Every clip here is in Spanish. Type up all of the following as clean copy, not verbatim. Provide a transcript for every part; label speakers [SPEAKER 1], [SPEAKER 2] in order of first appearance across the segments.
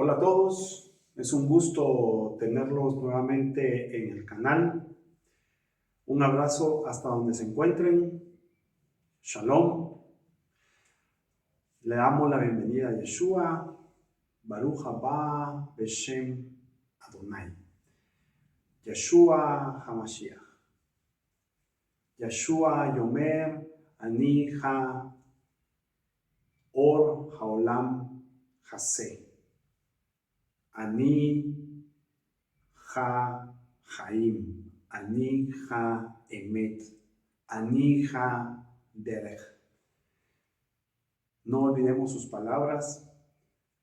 [SPEAKER 1] Hola a todos, es un gusto tenerlos nuevamente en el canal. Un abrazo hasta donde se encuentren. Shalom. Le damos la bienvenida a Yeshua. Baruch haba Beshem Adonai. Yeshua HaMashiach. Yeshua Yomer Ani Ha Or Haolam Hase. Ani Ha Chaim. Ani Ha Emet. Ani Ha Derech. No olvidemos sus palabras.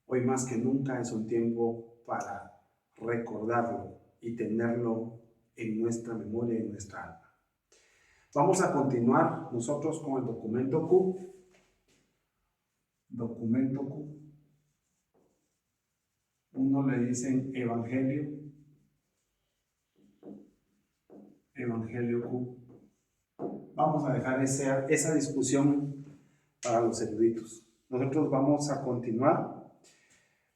[SPEAKER 1] Hoy más que nunca es un tiempo para recordarlo y tenerlo en nuestra memoria y en nuestra alma. Vamos a continuar nosotros con el documento Q. Documento Q. Uno le dicen Evangelio. Evangelio Q. Vamos a dejar esa discusión para los eruditos. Nosotros vamos a continuar.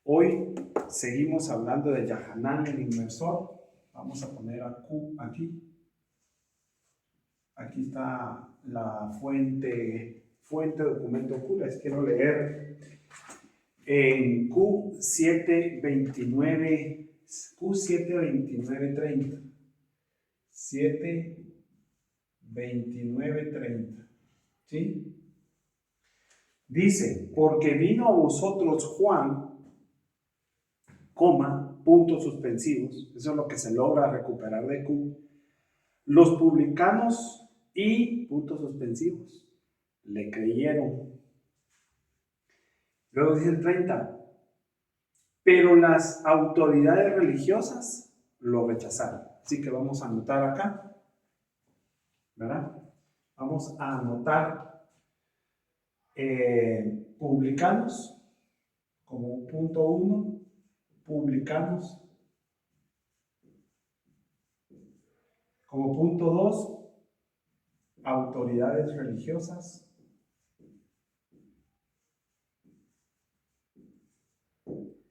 [SPEAKER 1] Hoy seguimos hablando de Yahanan el inmersor. Vamos a poner a Q aquí. Aquí está la fuente documento Q. Les quiero leer en Q729, Q72930. 7:29:30. ¿Sí? Dice, porque vino a vosotros Juan, coma, puntos suspensivos, eso es lo que se logra recuperar de Q, los publicanos y puntos suspensivos le creyeron. Luego dice el 30, pero las autoridades religiosas lo rechazaron. Así que vamos a anotar acá, ¿verdad? Vamos a anotar publicanos como punto 1, publicanos como punto 2, autoridades religiosas,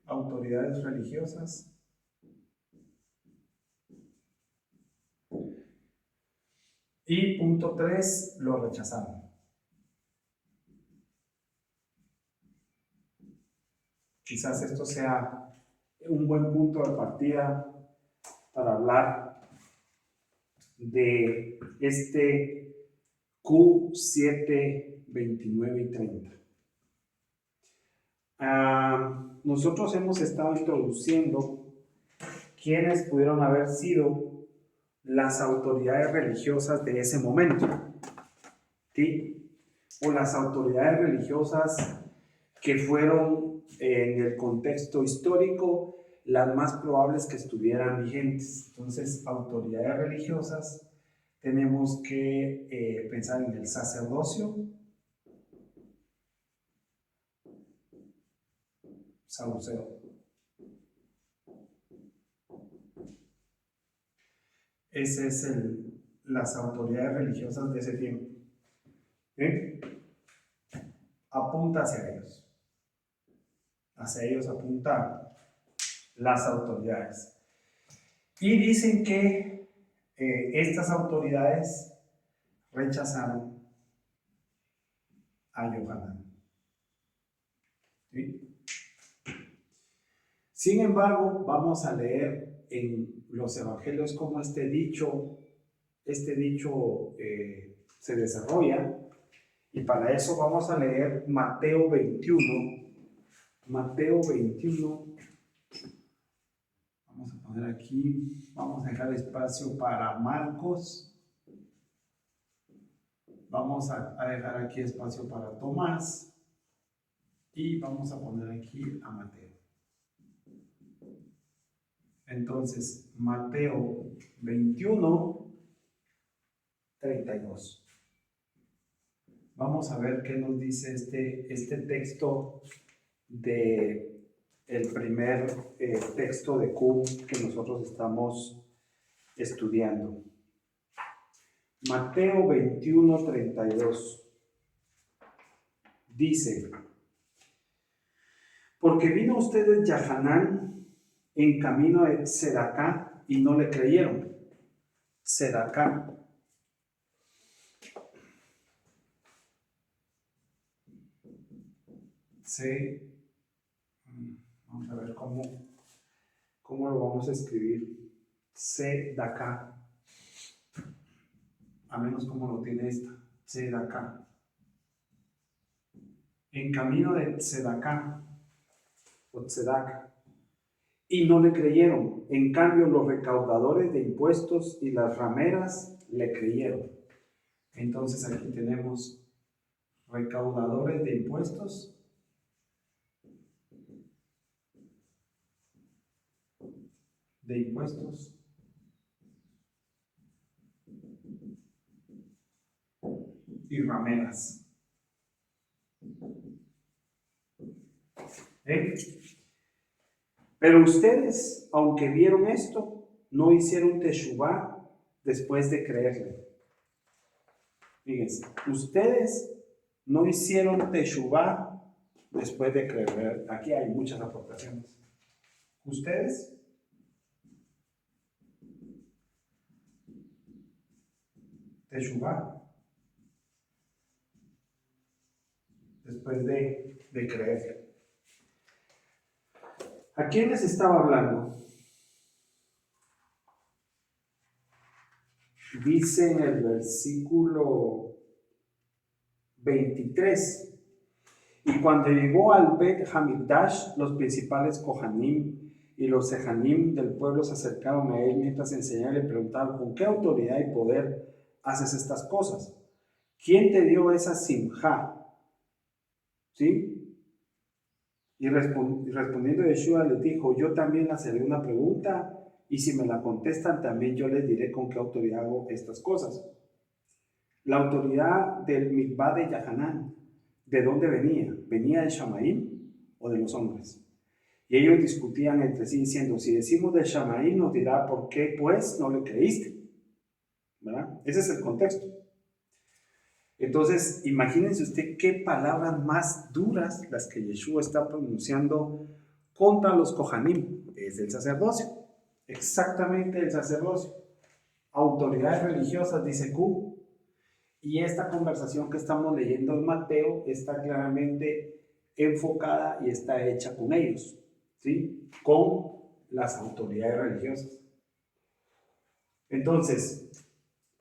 [SPEAKER 1] autoridades religiosas, y punto 3, lo rechazaron. Quizás esto sea un buen punto de partida para hablar de este Q7, 29 y 30. Nosotros hemos estado introduciendo quiénes pudieron haber sido las autoridades religiosas de ese momento, ¿sí? O las autoridades religiosas que fueron en el contexto histórico las más probables que estuvieran vigentes. Entonces, autoridades religiosas, tenemos que pensar en el sacerdocio, saduceo. Esas es las autoridades religiosas de ese tiempo. Apunta hacia ellos. Hacia ellos apuntan las autoridades. Y dicen que estas autoridades rechazaron a Yohanan. ¿Sí? Sin embargo, vamos a leer en los evangelios cómo este dicho se desarrolla, y para eso vamos a leer Mateo 21. Mateo 21. Vamos a poner aquí, vamos a dejar espacio para Marcos. Vamos a dejar aquí espacio para Tomás. Y vamos a poner aquí a Mateo. Entonces, Mateo 21, 32. Vamos a ver qué nos dice este texto de el primer texto de Q que nosotros estamos estudiando. Mateo 21, 32. Dice, Porque vino a ustedes Yahanán en camino de Sedacá y no le creyeron. Sedacá. Sí. Vamos a ver cómo lo vamos a escribir. Sedacá. A menos como lo tiene esta. Sedacá. En camino de Sedacá. O Tzedaca. Y no le creyeron. En cambio, los recaudadores de impuestos y las rameras le creyeron. Entonces aquí tenemos recaudadores de impuestos y rameras. Pero ustedes, aunque vieron esto, no hicieron teshuvá después de creerle. Fíjense, ustedes no hicieron teshuvá después de creer. Aquí hay muchas aportaciones. Ustedes teshuvá después de creer. ¿A quién les estaba hablando? Dice en el versículo 23, y cuando llegó al Bet Hamikdash, los principales Kohanim y los Sejanim del pueblo se acercaron a él mientras enseñaba y le preguntaban, ¿con qué autoridad y poder haces estas cosas? ¿Quién te dio esa simja? ¿Sí? Y respondiendo Yeshua les dijo, yo también les haré una pregunta y si me la contestan también yo les diré con qué autoridad hago estas cosas. La autoridad del mikvah de Yahanán, ¿de dónde venía? ¿Venía de Shamaim o de los hombres? Y ellos discutían entre sí diciendo, si decimos de Shamaim nos dirá por qué pues no le creíste. ¿Verdad? Ese es el contexto. Entonces, imagínense usted qué palabras más duras las que Yeshua está pronunciando contra los Kohanim. Es el sacerdocio, exactamente el sacerdocio. Autoridades religiosas, dice Q. Y esta conversación que estamos leyendo en Mateo está claramente enfocada y está hecha con ellos, ¿sí? Con las autoridades religiosas. Entonces,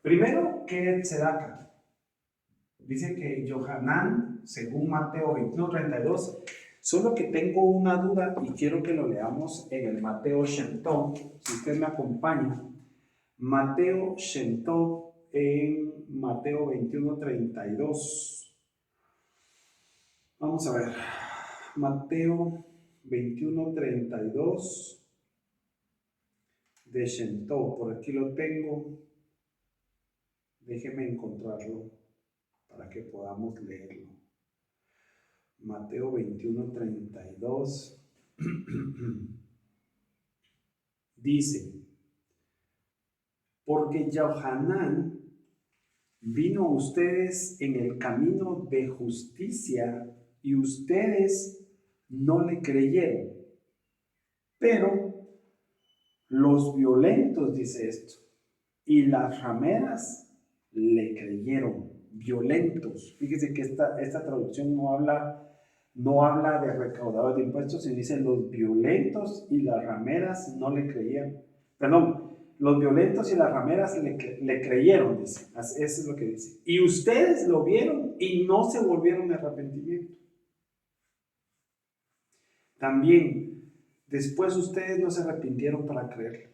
[SPEAKER 1] primero, ¿qué es Tzedaka? Dice que Yohanan, según Mateo 21:32, solo que tengo una duda y quiero que lo leamos en el Mateo Shem Tov, si usted me acompaña. Mateo Shem Tov en Mateo 21:32. Vamos a ver. Mateo 21:32 de Shem Tov. Por aquí lo tengo. Déjeme encontrarlo para que podamos leerlo. Mateo 21:32 dice, porque Yohanan vino a ustedes en el camino de justicia y ustedes no le creyeron, pero los violentos, dice esto, y las rameras le creyeron. Violentos. Fíjese que esta traducción no habla de recaudadores de impuestos, sino dice los violentos y las rameras no le creyeron. Perdón, los violentos y las rameras le creyeron, dice. Eso es lo que dice. Y ustedes lo vieron y no se volvieron a arrepentimiento. También, después ustedes no se arrepintieron para creerle.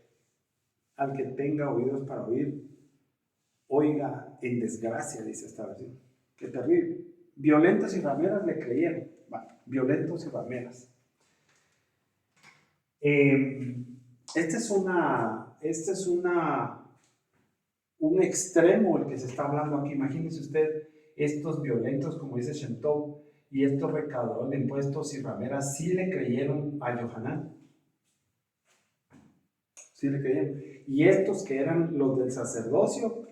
[SPEAKER 1] Al que tenga oídos para oír, oiga en desgracia, dice esta versión. Qué terrible. Violentos y rameras le creyeron. Violentos y rameras. Este es un extremo el que se está hablando aquí. Imagínese usted estos violentos, como dice Shem Tov, y estos recaudadores de impuestos y rameras, sí le creyeron a Yohanan. Sí le creyeron. Y estos que eran los del sacerdocio,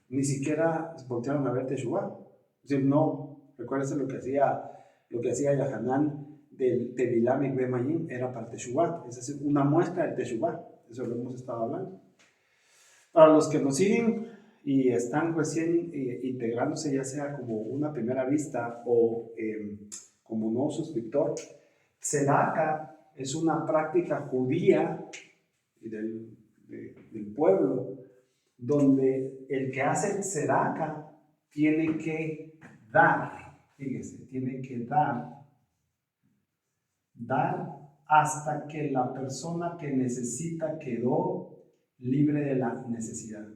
[SPEAKER 1] ni siquiera voltearon a ver Teshuvá. Es decir, no, recuérdense lo que hacía Yohanan, del Tevilá Mikveh Mayim era para el Teshuvah, es decir, una muestra del Teshuvah. Eso lo hemos estado hablando. Para los que nos siguen y están recién integrándose, ya sea como una primera vista o como nuevo suscriptor, Tzedaka es una práctica judía del pueblo, donde el que hace tzedaka tiene que dar, fíjese, tiene que dar hasta que la persona que necesita quedó libre de la necesidad.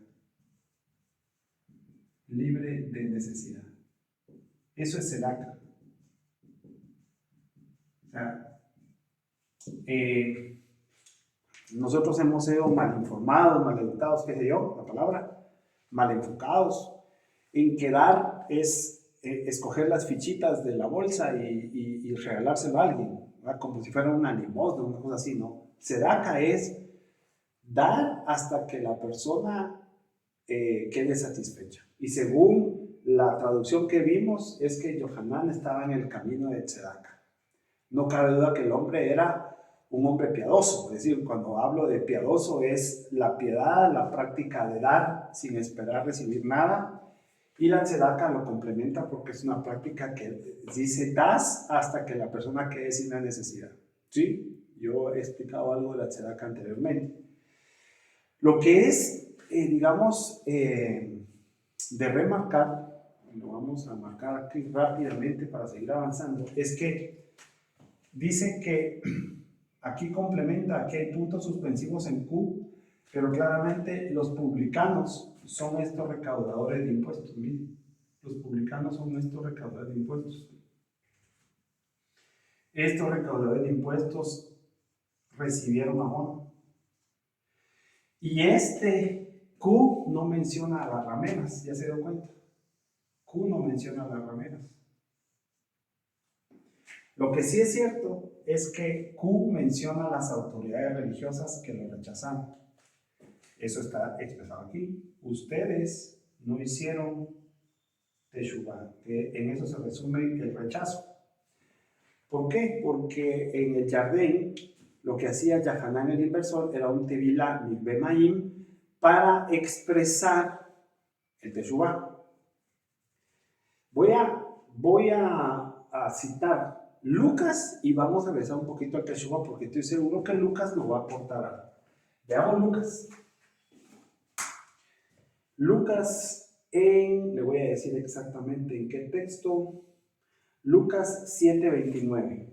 [SPEAKER 1] Libre de necesidad. Eso es tzedaka. O sea, nosotros hemos sido mal informados, mal educados, qué sé yo, la palabra, mal enfocados, en que dar es escoger las fichitas de la bolsa y regalárselo a alguien, ¿verdad? Como si fuera una limosna, una cosa así, ¿no? Tzedaka es dar hasta que la persona quede satisfecha. Y según la traducción que vimos, es que Yohanan estaba en el camino de tzedaka. No cabe duda que el hombre era un hombre piadoso, es decir, cuando hablo de piadoso es la piedad, la práctica de dar sin esperar recibir nada, y la tzedaka lo complementa porque es una práctica que dice das hasta que la persona quede sin la necesidad. ¿Sí? Yo he explicado algo de la tzedaka anteriormente. Lo que es, digamos, de remarcar, lo vamos a marcar aquí rápidamente para seguir avanzando, es que dice que aquí complementa, aquí hay puntos suspensivos en Q, pero claramente los publicanos son estos recaudadores de impuestos. Miren, los publicanos son estos recaudadores de impuestos. Estos recaudadores de impuestos recibieron a Juan. Y este Q no menciona a las rameras, ¿ya se dio cuenta? Q no menciona a las rameras. Lo que sí es cierto es que Q menciona a las autoridades religiosas que lo rechazaron. Eso está expresado aquí. Ustedes no hicieron Teshuvah, que en eso se resume el rechazo. ¿Por qué? Porque en el jardín lo que hacía Yahanan el inversor era un Tevilá Mikveh Mayim para expresar el Teshuvah. Voy a citar Lucas y vamos a regresar un poquito al Teshuvah porque estoy seguro que Lucas nos va a aportar algo. Veamos Lucas. Lucas le voy a decir exactamente en qué texto. Lucas 7:29.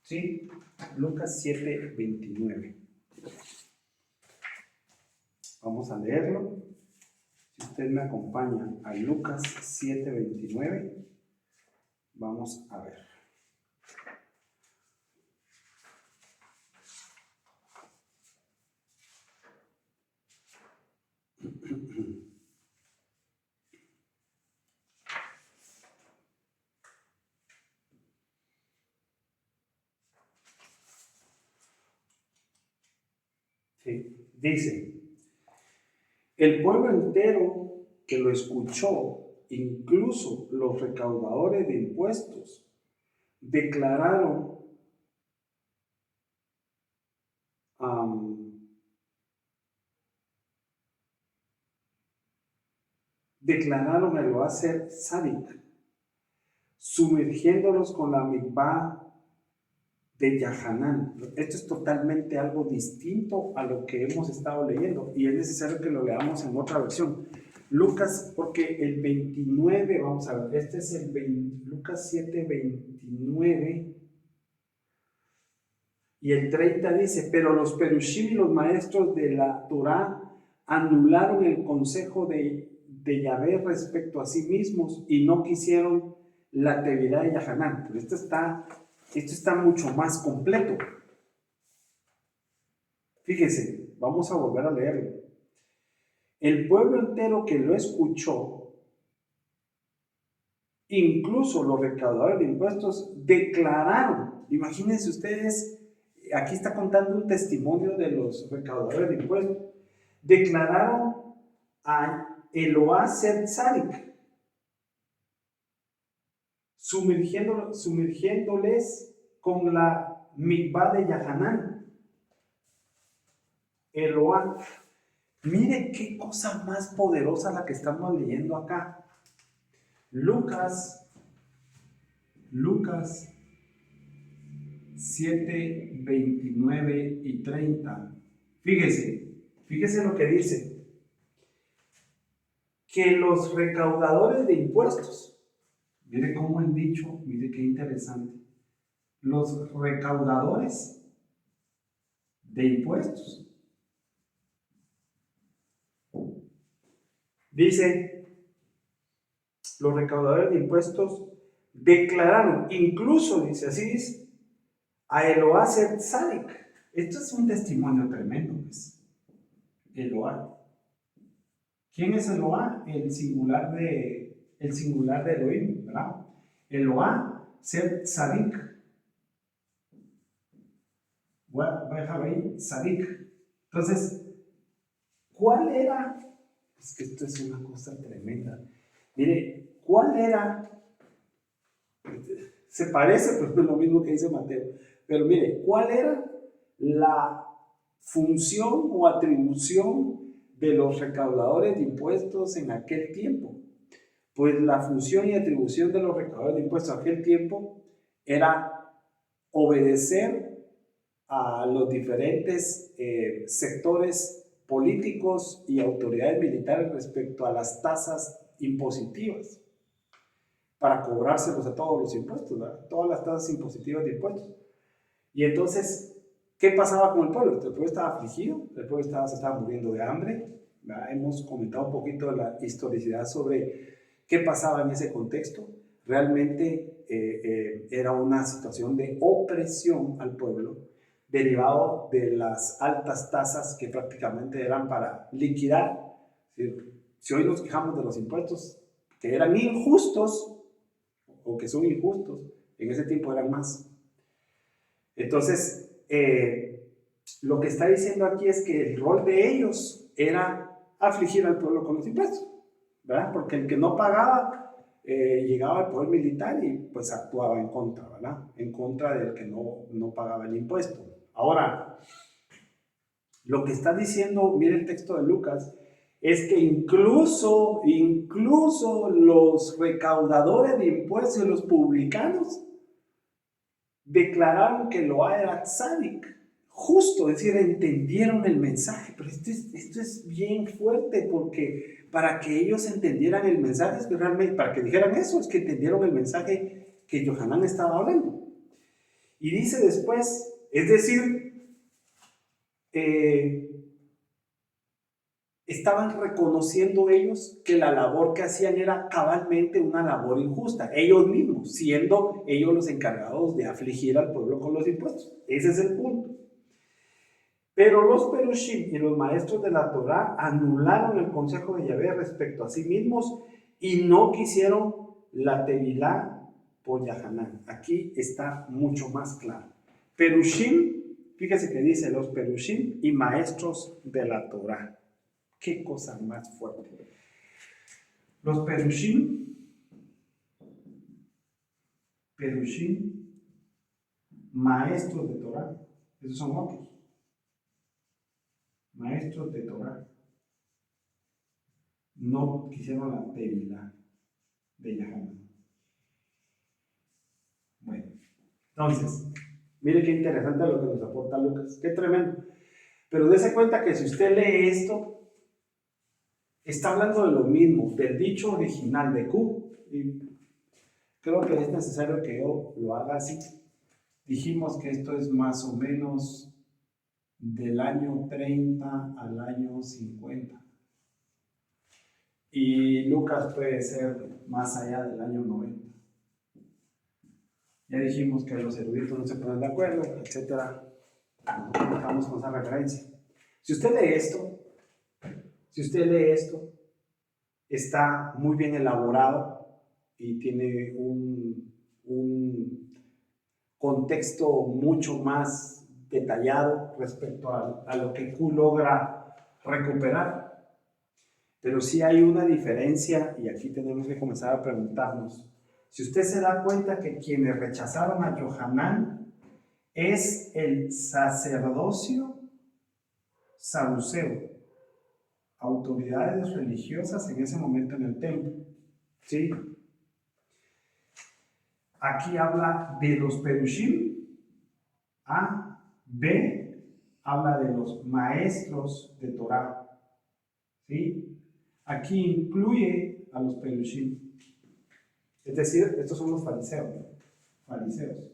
[SPEAKER 1] ¿Sí? Lucas 7:29. Vamos a leerlo. Si usted me acompaña a Lucas 7:29, vamos a ver. Sí, dice, el pueblo entero que lo escuchó, incluso los recaudadores de impuestos, declararon el Oaser Sadik, sumergiéndolos con la mikvah de Yahanan. Esto es totalmente algo distinto a lo que hemos estado leyendo y es necesario que lo leamos en otra versión. Lucas, porque el 29, vamos a ver, este es el Lucas 7:29 y el 30 dice, pero los perushim y los maestros de la Torá anularon el consejo de Yahvé respecto a sí mismos y no quisieron la tevilá de Yahanan. Pero esto está mucho más completo. Fíjese, vamos a volver a leerlo. El pueblo entero que lo escuchó, incluso los recaudadores de impuestos, declararon, imagínense ustedes, aquí está contando un testimonio de los recaudadores de impuestos, declararon a Eloá Ser Tzadik, sumergiéndoles con la mikvah de Yahanán, Eloá. Mire qué cosa más poderosa la que estamos leyendo acá. Lucas 7, 29 y 30. Fíjese lo que dice. Que los recaudadores de impuestos, mire cómo el dicho, mire qué interesante. Los recaudadores de impuestos. Dice, los recaudadores de impuestos declararon, incluso, dice así, a Eloá Tzadik. Esto es un testimonio tremendo, pues. Eloá. ¿Quién es Eloá? El singular de Elohim, ¿verdad? Eloá Tzadik. Tzadik. Entonces, ¿cuál era? Es que esto es una cosa tremenda. Mire, ¿cuál era? Se parece, pero es lo mismo que dice Mateo. Pero mire, ¿cuál era la función o atribución de los recaudadores de impuestos en aquel tiempo? Pues la función y atribución de los recaudadores de impuestos en aquel tiempo era obedecer a los diferentes sectores políticos y autoridades militares respecto a las tasas impositivas para cobrárselos a todos los impuestos, ¿verdad? Todas las tasas impositivas de impuestos. Y entonces, ¿qué pasaba con el pueblo? El pueblo estaba afligido, el pueblo se estaba muriendo de hambre, ¿verdad? Hemos comentado un poquito de la historicidad sobre qué pasaba en ese contexto. Realmente era una situación de opresión al pueblo, derivado de las altas tasas que prácticamente eran para liquidar. Si hoy nos quejamos de los impuestos que eran injustos o que son injustos, en ese tiempo eran más. Entonces, lo que está diciendo aquí es que el rol de ellos era afligir al pueblo con los impuestos, ¿verdad? Porque el que no pagaba llegaba al poder militar y pues actuaba en contra, ¿verdad? En contra del que no pagaba el impuesto. Ahora, lo que está diciendo, mire el texto de Lucas, es que incluso los recaudadores de impuestos y los publicanos declararon que Eloá era tzadik, justo, es decir, entendieron el mensaje. Pero esto es bien fuerte, porque para que ellos entendieran el mensaje, es que realmente, para que dijeran eso, es que entendieron el mensaje que Yohanan estaba hablando. Y dice después, es decir, estaban reconociendo ellos que la labor que hacían era cabalmente una labor injusta, ellos mismos, siendo ellos los encargados de afligir al pueblo con los impuestos. Ese es el punto. Pero los perushim y los maestros de la Torá anularon el consejo de Yahvé respecto a sí mismos y no quisieron la tevilá por Yahanán. Aquí está mucho más claro. Perushim, fíjese que dice los perushim y maestros de la Torá. Qué cosa más fuerte. Los perushim, maestros de Torá, esos son otros. Maestros de Torá no quisieron la tevilá de Yahanán. Bueno, entonces, mire qué interesante lo que nos aporta Lucas, qué tremendo. Pero dése cuenta que si usted lee esto, está hablando de lo mismo, del dicho original de Q. Y creo que es necesario que yo lo haga así. Dijimos que esto es más o menos del año 30 al año 50. Y Lucas puede ser más allá del año 90. Ya dijimos que los eruditos no se ponen de acuerdo, etc. Estamos con esa referencia. Si usted lee esto, está muy bien elaborado y tiene un contexto mucho más detallado respecto a lo que Q logra recuperar. Pero sí hay una diferencia, y aquí tenemos que comenzar a preguntarnos. Si usted se da cuenta que quienes rechazaron a Yohanan es el sacerdocio saduceo, autoridades religiosas en ese momento en el templo. ¿Sí? Aquí habla de los perushim. A. B. Habla de los maestros de Torah. ¿Sí? Aquí incluye a los perushim. Es decir, estos son los fariseos. Fariseos.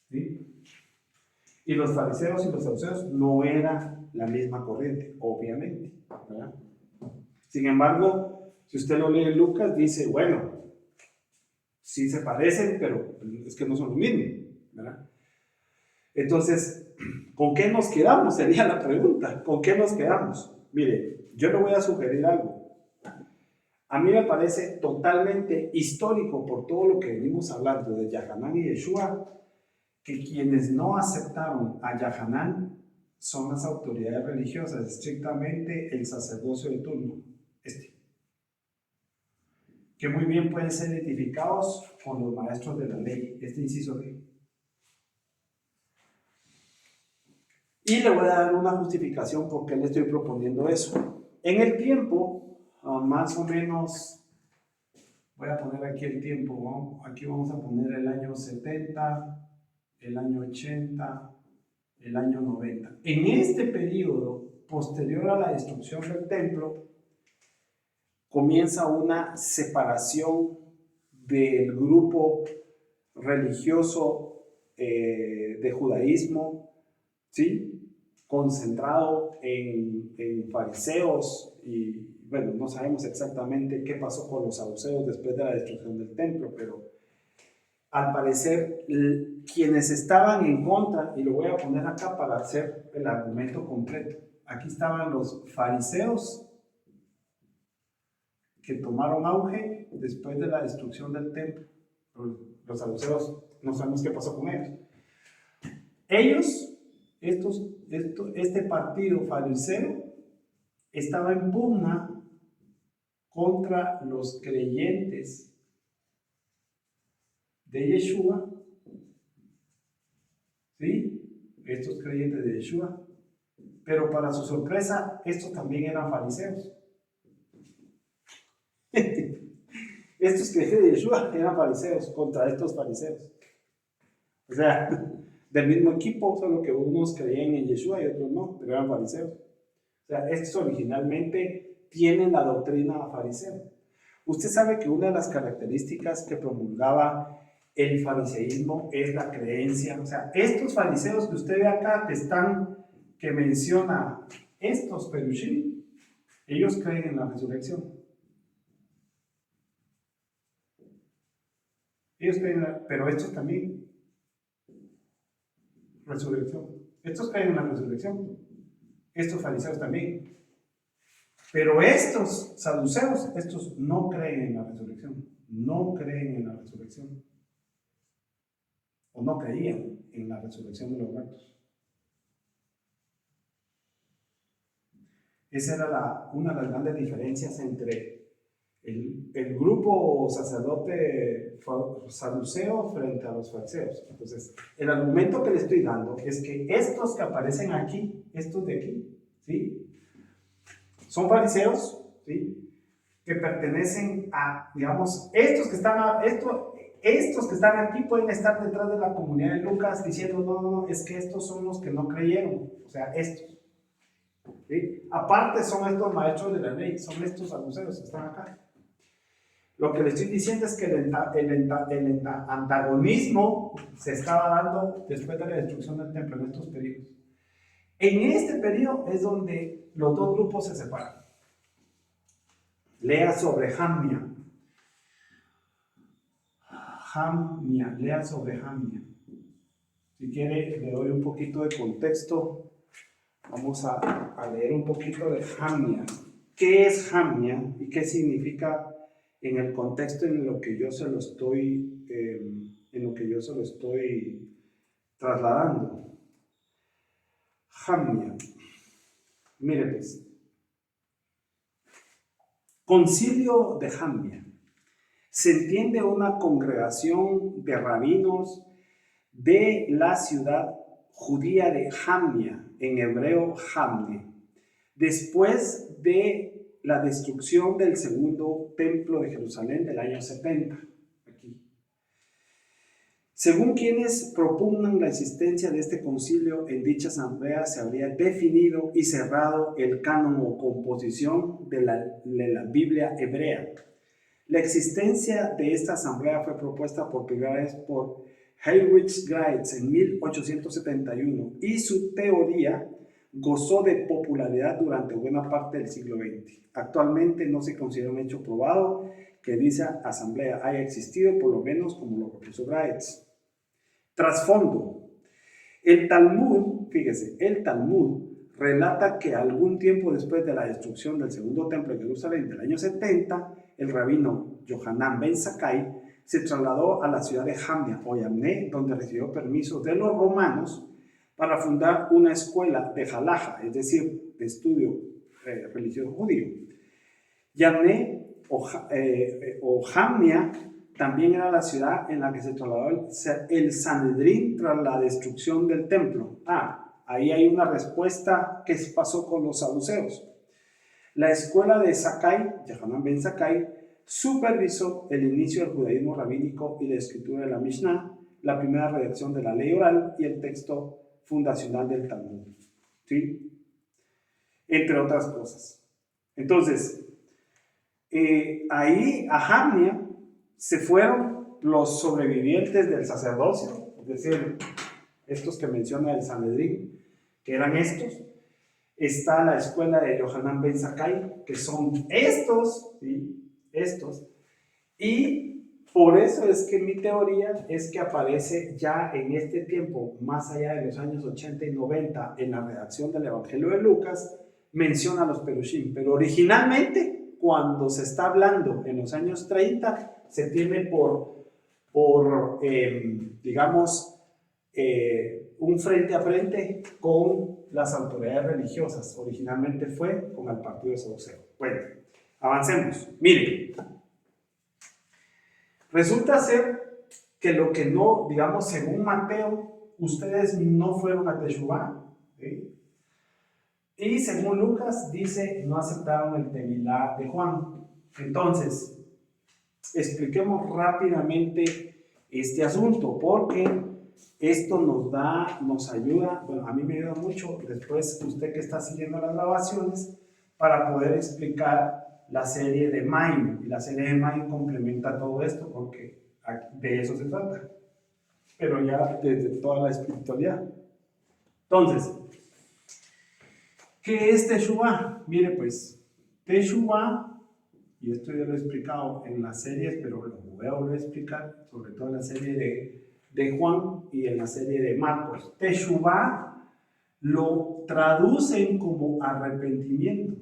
[SPEAKER 1] ¿Sí? Y los fariseos y los saduceos no eran la misma corriente, obviamente, ¿verdad? Sin embargo, si usted lo lee en Lucas, dice, bueno, sí se parecen, pero es que no son lo mismo, ¿verdad? Entonces, ¿con qué nos quedamos? Sería la pregunta. ¿Con qué nos quedamos? Mire, yo le voy a sugerir algo. A mí me parece totalmente histórico por todo lo que venimos hablando de Yahanan y Yeshua, que quienes no aceptaron a Yahanan son las autoridades religiosas, estrictamente el sacerdocio de turno, que muy bien pueden ser identificados con los maestros de la ley, inciso B. Y le voy a dar una justificación por qué le estoy proponiendo eso. En el tiempo, más o menos, voy a poner aquí el tiempo, ¿no? Aquí vamos a poner el año 70, el año 80, el año 90. En este periodo, posterior a la destrucción del templo, comienza una separación del grupo religioso de judaísmo, ¿sí? Concentrado en fariseos y, bueno, no sabemos exactamente qué pasó con los saduceos después de la destrucción del templo, pero al parecer quienes estaban en contra, y lo voy a poner acá para hacer el argumento completo, aquí estaban los fariseos que tomaron auge después de la destrucción del templo. Los saduceos, no sabemos qué pasó con ellos. Ellos, este partido fariseo, estaba en pugna contra los creyentes de Yeshua, ¿sí? Estos creyentes de Yeshua, pero para su sorpresa, estos también eran fariseos. Estos creyentes de Yeshua eran fariseos contra estos fariseos. O sea, del mismo equipo, solo que unos creían en Yeshua y otros no, pero eran fariseos. O sea, estos originalmente tienen la doctrina farisea. Usted sabe que una de las características que promulgaba el fariseísmo es la creencia. O sea, estos fariseos que usted ve acá, que menciona estos perushim, ellos creen en la resurrección. Ellos creen, pero estos también, resurrección. Estos creen en la resurrección. Estos fariseos también. Pero estos saduceos, estos no creen en la resurrección. No creen en la resurrección. O no creían en la resurrección de los muertos. Esa era una de las grandes diferencias entre el grupo sacerdote saduceo frente a los fariseos. Entonces, el argumento que le estoy dando es que estos que aparecen aquí, estos de aquí, ¿sí? Son fariseos, ¿sí? Que pertenecen a, digamos, estos que están aquí pueden estar detrás de la comunidad de Lucas diciendo, no, es que estos son los que no creyeron, o sea, estos. ¿Sí? Aparte son estos maestros de la ley, son estos saduceos que están acá. Lo que le estoy diciendo es que el antagonismo se estaba dando después de la destrucción del templo en estos periodos. En este periodo es donde los dos grupos se separan. Lea sobre Jamnia. Lea sobre Jamnia. Si quiere, le doy un poquito de contexto. Vamos a leer un poquito de Jamnia. ¿Qué es Jamnia y qué significa en el contexto en lo que yo se lo estoy, trasladando? Jamnia. Mire pues. Concilio de Jamnia. Se entiende una congregación de rabinos de la ciudad judía de Jamnia, en hebreo Jamne, después de la destrucción del segundo templo de Jerusalén del año 70. Aquí. Según quienes propugnan la existencia de este concilio, en dicha asamblea se habría definido y cerrado el canon o composición de la Biblia hebrea. La existencia de esta asamblea fue propuesta por primera vez por Heinrich Graetz en 1871 y su teoría gozó de popularidad durante buena parte del siglo XX. Actualmente no se considera un hecho probado que dicha asamblea haya existido, por lo menos como lo propuso Graetz. Trasfondo. El Talmud, fíjese, el Talmud relata que algún tiempo después de la destrucción del segundo templo de Jerusalén del año 70, el rabino Yohanan ben Zakkai se trasladó a la ciudad de Jamnia o Yamné, donde recibió permiso de los romanos para fundar una escuela de halaja, es decir, de estudio religioso judío. Yamné o Jamnia también era la ciudad en la que se trasladó el Sanedrín tras la destrucción del templo. Ahí hay una respuesta que pasó con los saduceos. La escuela de Zakkai, Yohanan ben Zakkai, supervisó el inicio del judaísmo rabínico y la escritura de la Mishnah, la primera redacción de la ley oral y el texto fundacional del Talmud, ¿sí? Entre otras cosas. Entonces, ahí a Jamnia se fueron los sobrevivientes del sacerdocio, es decir, estos que menciona el Sanedrín, que eran estos. Está la escuela de Yohanan ben Zakkai, que son estos, ¿sí? Estos. Y por eso es que mi teoría es que aparece ya en este tiempo, más allá de los años 80 y 90, en la redacción del Evangelio de Lucas, menciona a los Perushim. Pero originalmente, cuando se está hablando en los años 30, se tiene digamos, un frente a frente con las autoridades religiosas. Originalmente fue con el partido saduceo. Bueno, avancemos. Miren, resulta ser que lo que no, digamos, según Mateo, ustedes no fueron a Teshuvá, ¿sí? Y según Lucas dice, no aceptaron el Tevilá de Juan. Entonces, expliquemos rápidamente este asunto, porque esto nos ayuda, bueno, a mí me ayuda mucho, después usted que está siguiendo las grabaciones, para poder explicar la serie de Maim, y la serie de Maim complementa todo esto, porque de eso se trata, pero ya desde toda la espiritualidad. Entonces, ¿qué es Teshuvá? Mire pues, Teshuvá, y esto ya lo he explicado en las series, pero lo voy a volver a explicar, sobre todo en la serie de Juan y en la serie de Marcos. Teshuvá lo traducen como arrepentimiento.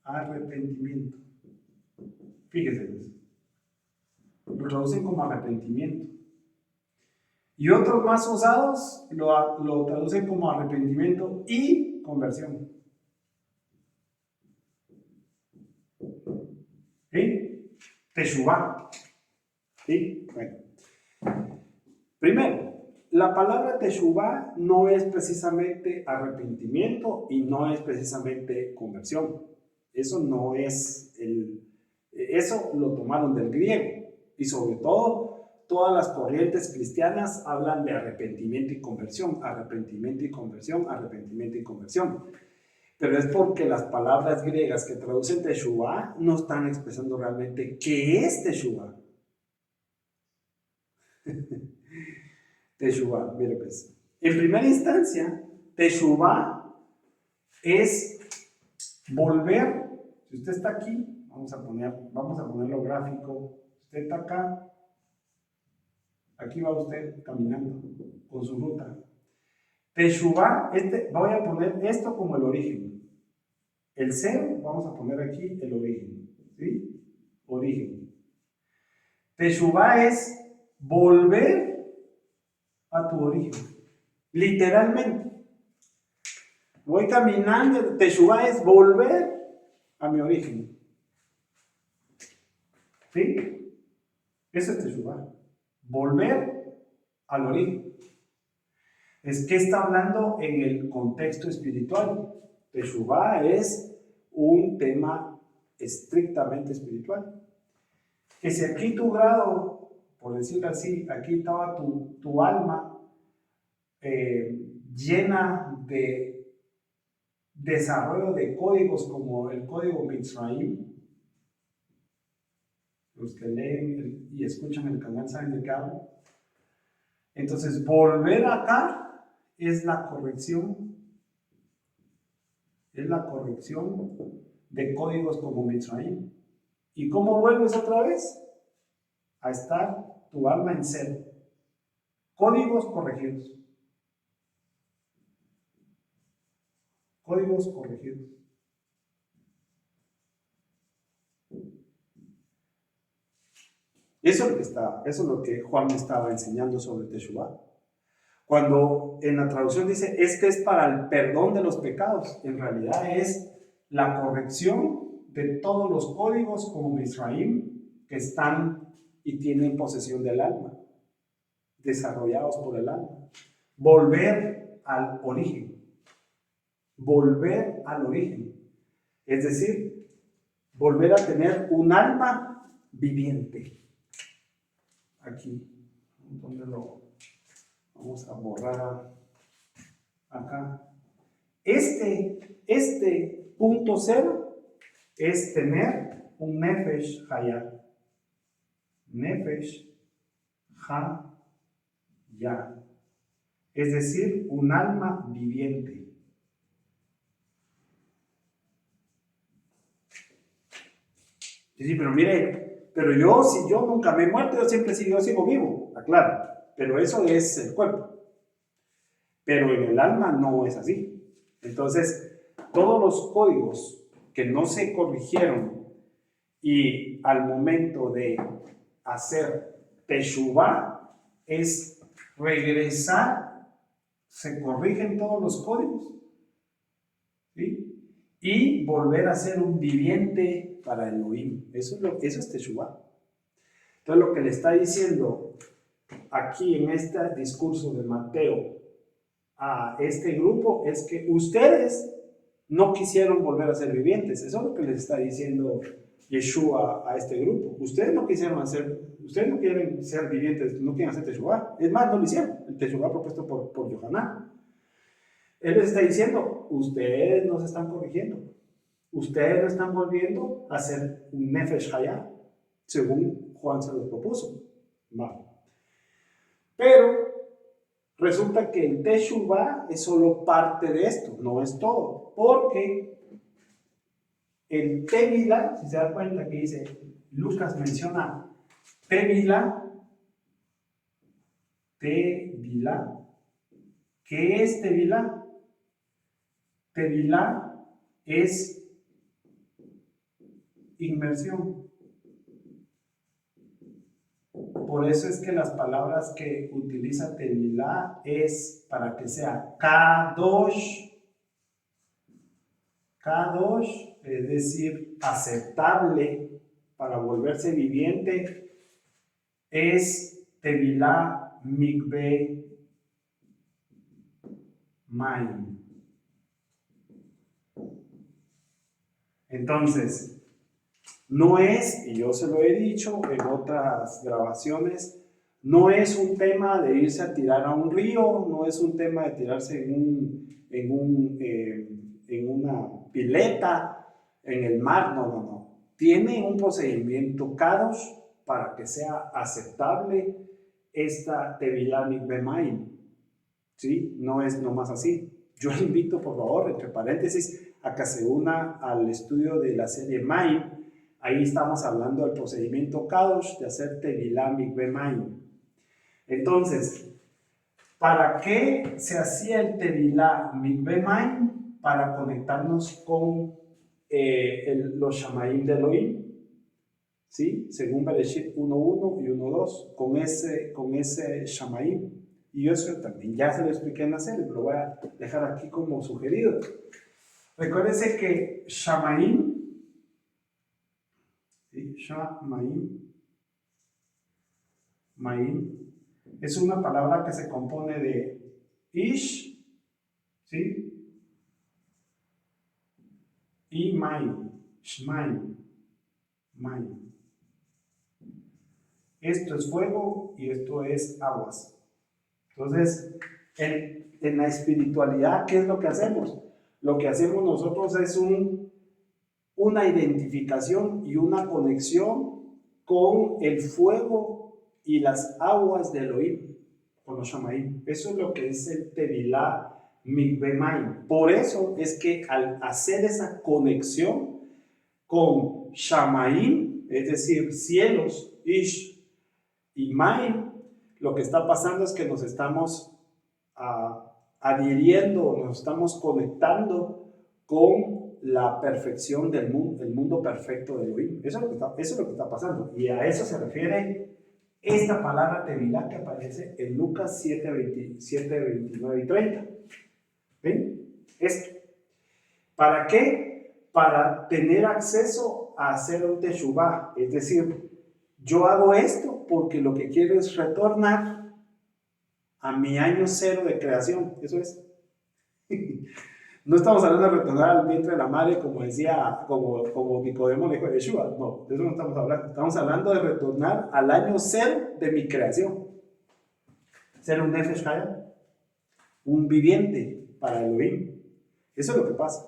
[SPEAKER 1] Arrepentimiento. Fíjense, lo traducen como arrepentimiento. Y otros más usados lo traducen como arrepentimiento y conversión. ¿Sí? Teshuvá. ¿Sí? Bueno. Primero, la palabra Teshuvá no es precisamente arrepentimiento y no es precisamente conversión. Eso no es eso lo tomaron del griego. Y sobre todo, todas las corrientes cristianas hablan de arrepentimiento y conversión, arrepentimiento y conversión, arrepentimiento y conversión. Pero es porque las palabras griegas que traducen Teshuvá no están expresando realmente qué es Teshuvá. Teshuvá, mire pues. En primera instancia, Teshuvá es volver. Si usted está aquí, vamos a ponerlo gráfico. Usted está acá, aquí va usted caminando con su ruta. Teshuvá, voy a poner esto como el origen. El cero, vamos a poner aquí el origen. ¿Sí? Origen. Teshuvá es volver a tu origen. Literalmente. Voy caminando, Teshuvá es volver a mi origen. ¿Sí? Eso es Teshuvah. Volver al origen. Es que está hablando en el contexto espiritual. Teshuvah es un tema estrictamente espiritual. Que si aquí tu grado, por decirlo así, aquí estaba tu alma llena de desarrollo de códigos como el código Mitzrayim. Los que leen y escuchan el canal saben de qué hablo. Entonces, volver acá es la corrección de códigos como Mitzrayim. ¿Y cómo vuelves otra vez? A estar tu alma en cero. Códigos corregidos. Códigos corregidos. Eso es lo que Juan me estaba enseñando sobre Teshuvah. Cuando en la traducción dice, es que es para el perdón de los pecados, en realidad es la corrección de todos los códigos como Misraim que están y tienen posesión del alma, desarrollados por el alma. Volver al origen. Volver al origen. Es decir, volver a tener un alma viviente. Aquí, ¿dónde lo vamos a borrar? Acá. Este punto cero es tener un Nefesh Hayah. Nefesh Hayah. Es decir, un alma viviente. Sí, pero mire, si yo nunca me he muerto, yo sigo vivo, aclaro. Pero eso es el cuerpo. Pero en el alma no es así. Entonces, todos los códigos que no se corrigieron y al momento de hacer Teshuvah es regresar, se corrigen todos los códigos, ¿sí? Y volver a ser un viviente para Elohim. Eso es Teshuvah. Entonces, lo que le está diciendo aquí en este discurso de Mateo a este grupo es que ustedes no quisieron volver a ser vivientes. Eso es lo que les está diciendo Yeshua a este grupo. Ustedes no quieren ser vivientes, no quieren hacer Teshuvah. Es más, no lo hicieron. El Teshuvah propuesto por Yohanan. Él les está diciendo, ustedes no se están corrigiendo. Ustedes no están volviendo a ser un Nefesh Hayah, según Juan se los propuso. Vale. Pero resulta que el Teshuvah es solo parte de esto, no es todo. Porque el Tevilá, si se da cuenta que dice, Lucas menciona Tevilá. ¿Qué es Tevilá? Tevilá es inmersión. Por eso es que las palabras que utiliza Tevilá es para que sea Kadosh, es decir, aceptable para volverse viviente, es Tevilá Mikveh Maim. Entonces, no es, y yo se lo he dicho en otras grabaciones, no es un tema de irse a tirar a un río, no es un tema de tirarse en una pileta, en el mar, no. Tiene un procedimiento Kadosh para que sea aceptable esta Tevilá Mikveh Maim. ¿Sí? No es nomás así. Yo le invito, por favor, entre paréntesis, a que se una al estudio de la serie Maim. Ahí estamos hablando del procedimiento Kadosh de hacer Tevilá Mikveh Maim. Entonces, ¿para qué se hacía el Tevilá Mikveh Maim? Para conectarnos con los Shamaim de Elohim, ¿sí? Según Bereshit 1.1 y 1.2, con ese Shamaim. Y eso también ya se lo expliqué en la serie, pero lo voy a dejar aquí como sugerido. Recuérdense que Shamaim, ¿sí? Shamaim Maim. Es una palabra que se compone de ish, ¿sí? Y maim, shmaim, maim. Esto es fuego y esto es aguas. Entonces, en la espiritualidad, ¿qué es lo que hacemos? Lo que hacemos nosotros es una identificación y una conexión con el fuego y las aguas de Elohim, con los Shamaim. Eso es lo que es el Tevilá Mikveh Maim. Por eso es que al hacer esa conexión con Shamaim, es decir, cielos, Ish y Maim, lo que está pasando es que nos estamos adhiriendo, nos estamos conectando con la perfección del mundo, el mundo perfecto de Elohim. Eso es lo que está pasando. Y a eso se refiere esta palabra Tevilá que aparece en Lucas 7, 29 y 30. ¿Ven? Esto. ¿Para qué? Para tener acceso a hacer un teshuvá. Es decir, yo hago esto porque lo que quiero es retornar a mi año cero de creación. Eso es. No estamos hablando de retornar al vientre de la madre, como decía, como Nicodemo le dijo a Yeshua. No, de eso no estamos hablando. Estamos hablando de retornar al año cero de mi creación. Ser un Nefesh Hayah, un viviente para Elohim. Eso es lo que pasa.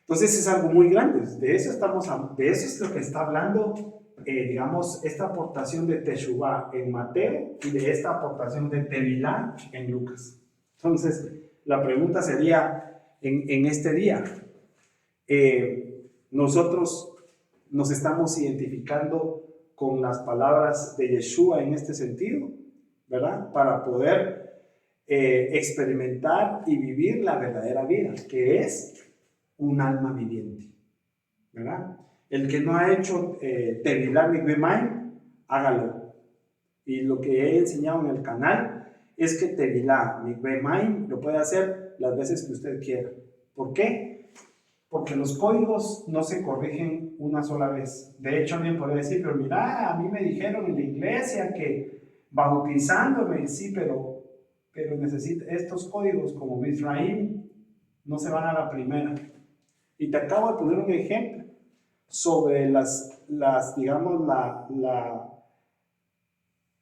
[SPEAKER 1] Entonces es algo muy grande. De eso es lo que está hablando, digamos, esta aportación de Teshuvah en Mateo y de esta aportación de Tevilá en Lucas. Entonces, la pregunta sería, en este día, nosotros nos estamos identificando con las palabras de Yeshua en este sentido, ¿verdad? Para poder experimentar y vivir la verdadera vida, que es un alma viviente, ¿verdad? El que no ha hecho Tevilá Mikveh Maim, hágalo. Y lo que he enseñado en el canal es que Tevilá Mikveh Maim lo puede hacer las veces que usted quiera. ¿Por qué? Porque los códigos no se corrigen una sola vez. De hecho, alguien podría decir, pero mira, a mí me dijeron en la iglesia que bautizándome, sí, pero necesito estos códigos como Misraim, no se van a la primera. Y te acabo de poner un ejemplo sobre digamos,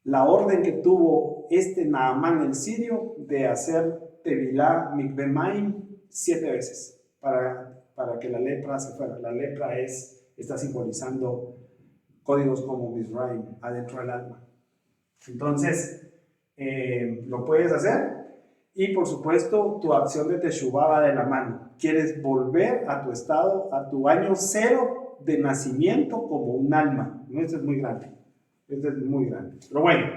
[SPEAKER 1] la orden que tuvo Naamán el sirio de hacer Tevilá Mikveh Maim 7 veces para que la lepra se fuera. La lepra está simbolizando códigos como Misraim adentro del alma. Entonces, lo puedes hacer. Y por supuesto, tu acción de Teshuvah va de la mano. Quieres volver a tu estado, a tu año cero de nacimiento como un alma. Esto es muy grande. Esto es muy grande. Pero bueno,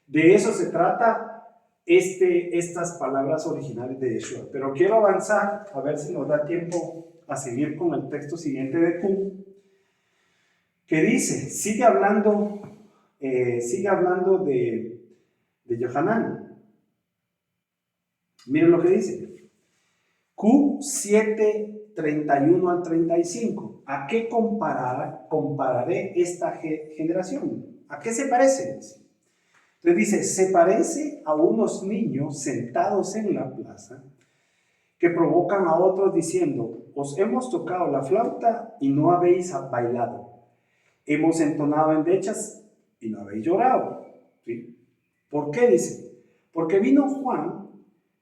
[SPEAKER 1] de eso se trata estas palabras originales de Yeshua. Pero quiero avanzar, a ver si nos da tiempo a seguir con el texto siguiente de Q, que dice, sigue hablando de Yohanan. Miren lo que dice. Q7, 31 al 35. ¿A qué compararé esta generación? ¿A qué se parece? Entonces dice, se parece a unos niños sentados en la plaza que provocan a otros diciendo, os hemos tocado la flauta y no habéis bailado. Hemos entonado endechas y no habéis llorado. ¿Sí? ¿Por qué dice? Porque vino Juan,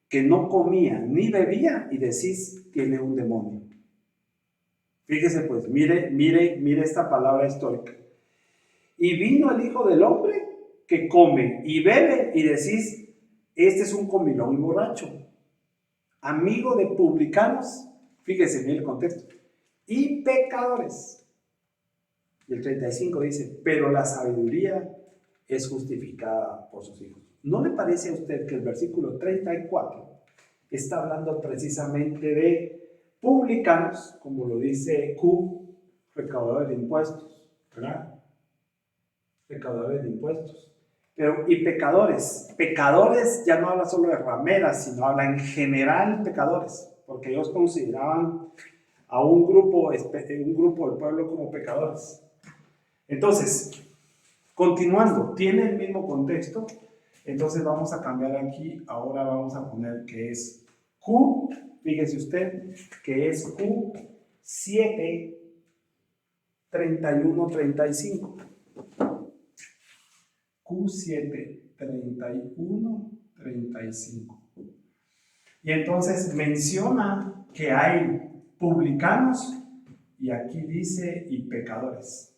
[SPEAKER 1] que no comía ni bebía, y decís, tiene un demonio. Fíjese pues, mire esta palabra histórica. Y vino el Hijo del Hombre, que come y bebe, y decís, este es un comilón y borracho, amigo de publicanos, fíjese bien el contexto, y pecadores. Y el 35 dice, pero la sabiduría es justificada por sus hijos. ¿No le parece a usted que el versículo 34 está hablando precisamente de publicanos, como lo dice Q, recaudadores de impuestos, ¿verdad? Recaudadores de impuestos. Pero, y pecadores. Pecadores ya no habla solo de rameras, sino habla en general pecadores, porque ellos consideraban a un grupo del pueblo como pecadores. Entonces, Continuando, tiene el mismo contexto, entonces vamos a cambiar aquí, ahora vamos a poner que es Q, fíjese usted, que es Q7, 31, 35. Q7, 31, 35. Y entonces menciona que hay publicanos y aquí dice y pecadores.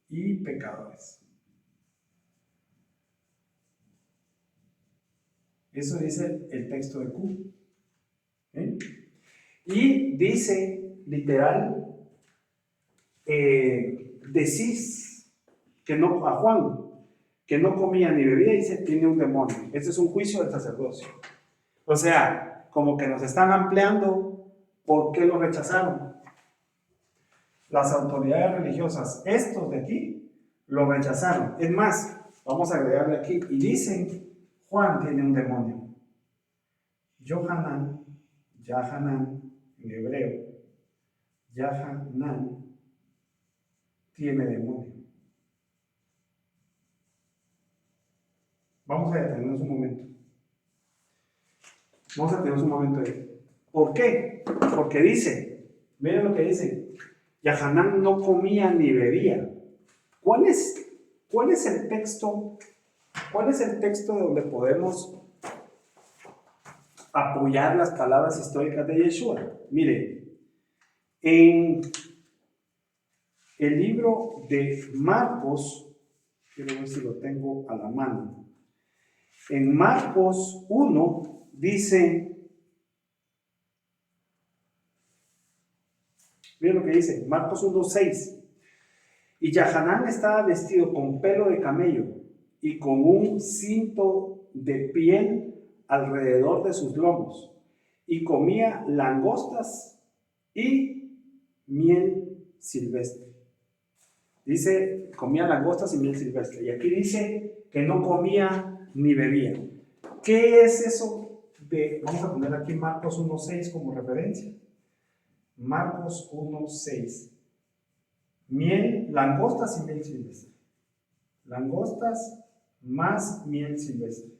[SPEAKER 1] Y pecadores. Eso dice el texto de Q. Y dice, literal, decís que no, a Juan, que no comía ni bebía, dice, tiene un demonio. Este es un juicio del sacerdocio. O sea, como que nos están ampliando por qué lo rechazaron. Las autoridades religiosas, estos de aquí, lo rechazaron. Es más, vamos a agregarle aquí, y dicen, Juan tiene un demonio. Yohanan, en hebreo, Yahanan, tiene demonio. Vamos a detenernos un momento. Vamos a detenernos un momento ahí. ¿Por qué? Porque dice, miren lo que dice, Yahanan no comía ni bebía. ¿Cuál es el texto? ¿Cuál es el texto donde podemos apoyar las palabras históricas de Yeshua? Mire, en el libro de Marcos, quiero ver si lo tengo a la mano. En Marcos 1 dice, miren lo que dice, Marcos 1:6. Y Yahanan estaba vestido con pelo de camello y con un cinto de piel alrededor de sus lomos, y comía langostas y miel silvestre. Dice, comía langostas y miel silvestre. Y aquí dice que no comía ni bebía. ¿Qué es eso de, vamos a poner aquí Marcos 1:6 como referencia? Marcos 1:6. Miel, langostas y miel silvestre. Langostas más miel silvestre.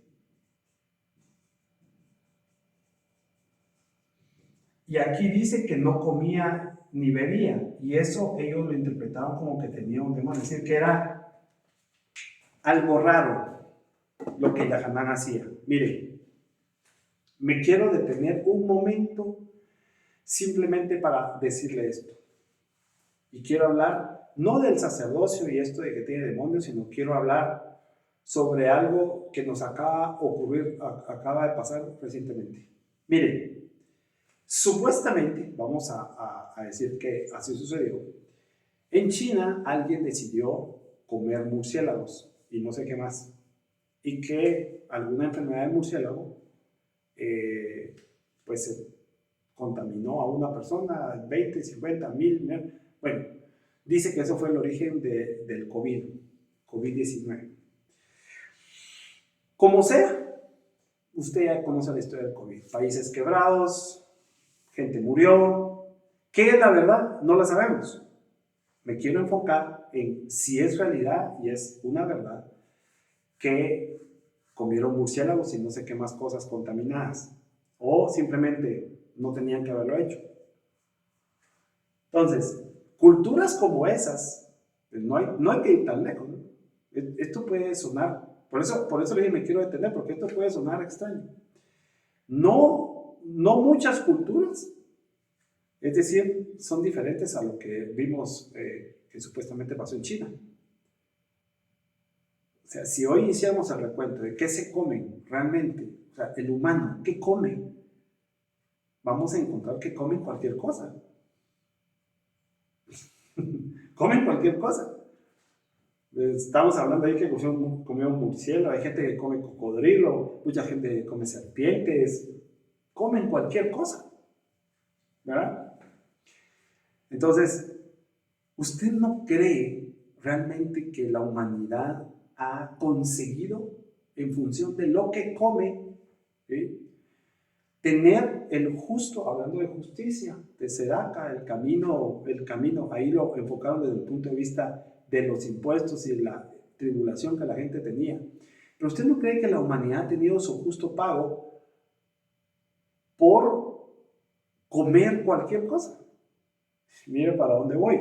[SPEAKER 1] Y aquí dice que no comía ni bebía. Y eso ellos lo interpretaban como que tenía un demonio. Es decir, que era algo raro lo que Yahanan hacía. Mire, me quiero detener un momento simplemente para decirle esto. Y quiero hablar, no del sacerdocio y esto de que tiene demonios, sino quiero hablar sobre algo que nos acaba de pasar recientemente. Miren, supuestamente, vamos a decir que así sucedió, en China alguien decidió comer murciélagos y no sé qué más, y que alguna enfermedad de murciélago pues se contaminó a una persona, 20, 50, 1000, bueno, dice que eso fue el origen del COVID-19. Como sea, usted ya conoce la historia del COVID. Países quebrados, gente murió. ¿Qué es la verdad? No la sabemos. Me quiero enfocar en si es realidad y es una verdad que comieron murciélagos y no sé qué más cosas contaminadas. O simplemente no tenían que haberlo hecho. Entonces, culturas como esas, pues no hay que ir tan lejos, ¿no? Esto puede sonar, por eso le dije me quiero detener, porque esto puede sonar extraño. No muchas culturas, es decir, son diferentes a lo que vimos que supuestamente pasó en China. O sea, si hoy hiciéramos el recuento de qué se comen realmente, o sea, el humano, ¿qué come? Vamos a encontrar que comen cualquier cosa. Comen cualquier cosa. Estamos hablando ahí que comió un murciélago, hay gente que come cocodrilo, mucha gente que come serpientes, comen cualquier cosa, ¿verdad? Entonces, ¿usted no cree realmente que la humanidad ha conseguido, en función de lo que come, ¿sí?, tener el justo, hablando de justicia, de Sedaka, el camino, ahí lo enfocaron desde el punto de vista de los impuestos y tribulación que la gente tenía. Pero usted no cree que la humanidad ha tenido su justo pago por comer cualquier cosa. Mire para dónde voy.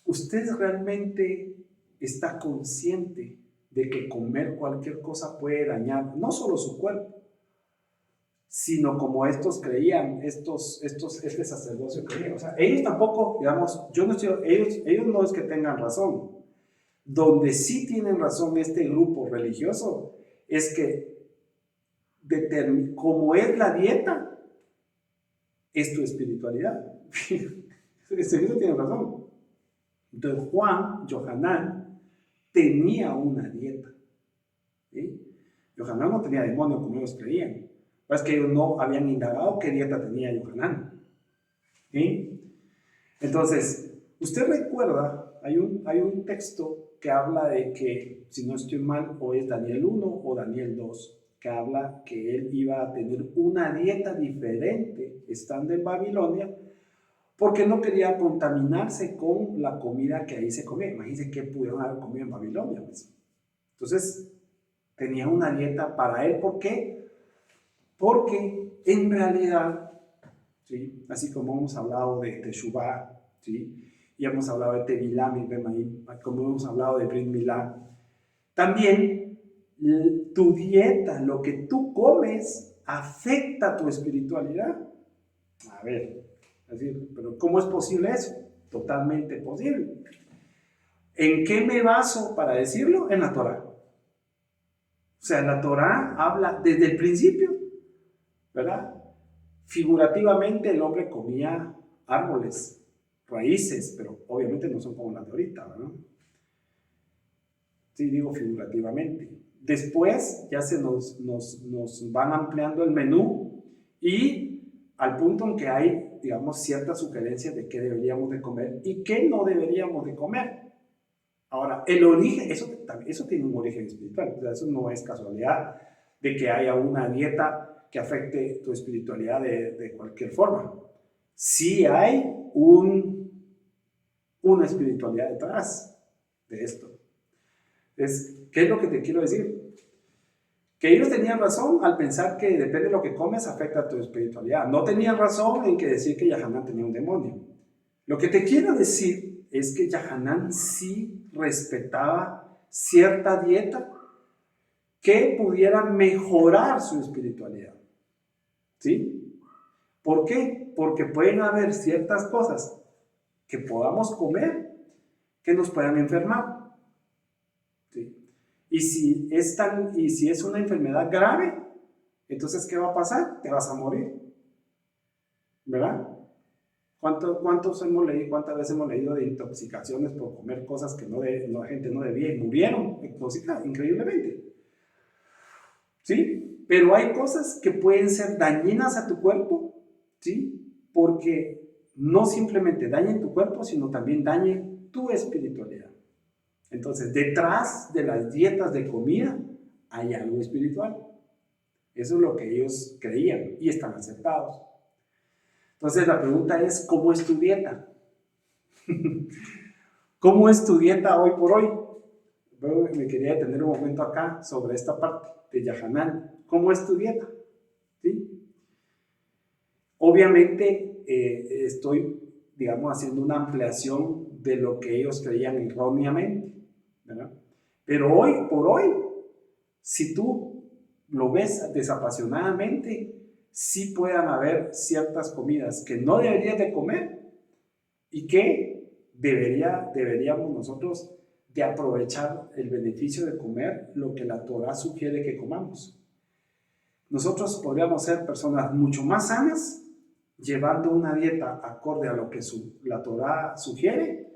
[SPEAKER 1] ¿Usted realmente está consciente de que comer cualquier cosa puede dañar no solo su cuerpo, sino como estos creían, este sacerdocio creía? O sea, ellos tampoco, digamos, ellos no es que tengan razón. Donde sí tienen razón este grupo religioso es que como es la dieta, es tu espiritualidad. Eso tiene razón. Entonces Yohanan, tenía una dieta. ¿Sí? Yohanan no tenía demonio como ellos creían. Es que ellos no habían indagado qué dieta tenía Yohanan. ¿Sí? Entonces, usted recuerda, hay un texto que habla de que, si no estoy mal, o es Daniel 1 o Daniel 2, que habla que él iba a tener una dieta diferente estando en Babilonia, porque no quería contaminarse con la comida que ahí se comía. Imagínense qué pudieron haber comido en Babilonia. Pues. Entonces, tenía una dieta para él. ¿Por qué? Porque en realidad, ¿sí? Así como hemos hablado de Teshuvah, ¿sí? Y hemos hablado de Tevilá, como hemos hablado de Brit Milá, también tu dieta, lo que tú comes, afecta tu espiritualidad. A ver, pero ¿cómo es posible eso? Totalmente posible. ¿En qué me baso para decirlo? En la Torá. O sea, la Torá habla desde el principio, ¿verdad? Figurativamente el hombre comía árboles, raíces, pero obviamente no son como las de ahorita, ¿verdad? Sí, digo figurativamente. Después ya se nos van ampliando el menú y al punto en que hay, digamos, ciertas sugerencias de qué deberíamos de comer y qué no deberíamos de comer. Ahora, el origen, eso tiene un origen espiritual, o sea, eso no es casualidad de que haya una dieta que afecte tu espiritualidad de cualquier forma. Sí hay una espiritualidad detrás de esto. ¿Qué es lo que te quiero decir? Que ellos tenían razón al pensar que depende de lo que comes afecta a tu espiritualidad. No tenían razón en que decir que Yahanan tenía un demonio. Lo que te quiero decir es que Yahanan sí respetaba cierta dieta que pudiera mejorar su espiritualidad. ¿Sí? ¿Por qué? Porque pueden haber ciertas cosas que podamos comer que nos puedan enfermar. ¿Sí? Y si es una enfermedad grave, entonces ¿qué va a pasar? Te vas a morir. ¿Verdad? ¿Cuántas veces hemos leído de intoxicaciones por comer cosas que la gente no debía y murieron increíblemente? ¿Sí? Pero hay cosas que pueden ser dañinas a tu cuerpo, ¿sí? Porque no simplemente dañen tu cuerpo, sino también dañen tu espiritualidad. Entonces, detrás de las dietas de comida hay algo espiritual. Eso es lo que ellos creían y están aceptados. Entonces, la pregunta es, ¿cómo es tu dieta? ¿Cómo es tu dieta hoy por hoy? Bueno, me quería detener un momento acá sobre esta parte de Yahanan. ¿Cómo es tu dieta? ¿Sí? Obviamente, estoy, digamos, haciendo una ampliación de lo que ellos creían erróneamente, ¿verdad? Pero hoy por hoy, si tú lo ves desapasionadamente, sí puedan haber ciertas comidas que no deberías de comer y que deberíamos nosotros de aprovechar el beneficio de comer lo que la Torá sugiere que comamos. Nosotros podríamos ser personas mucho más sanas llevando una dieta acorde a lo que la Torá sugiere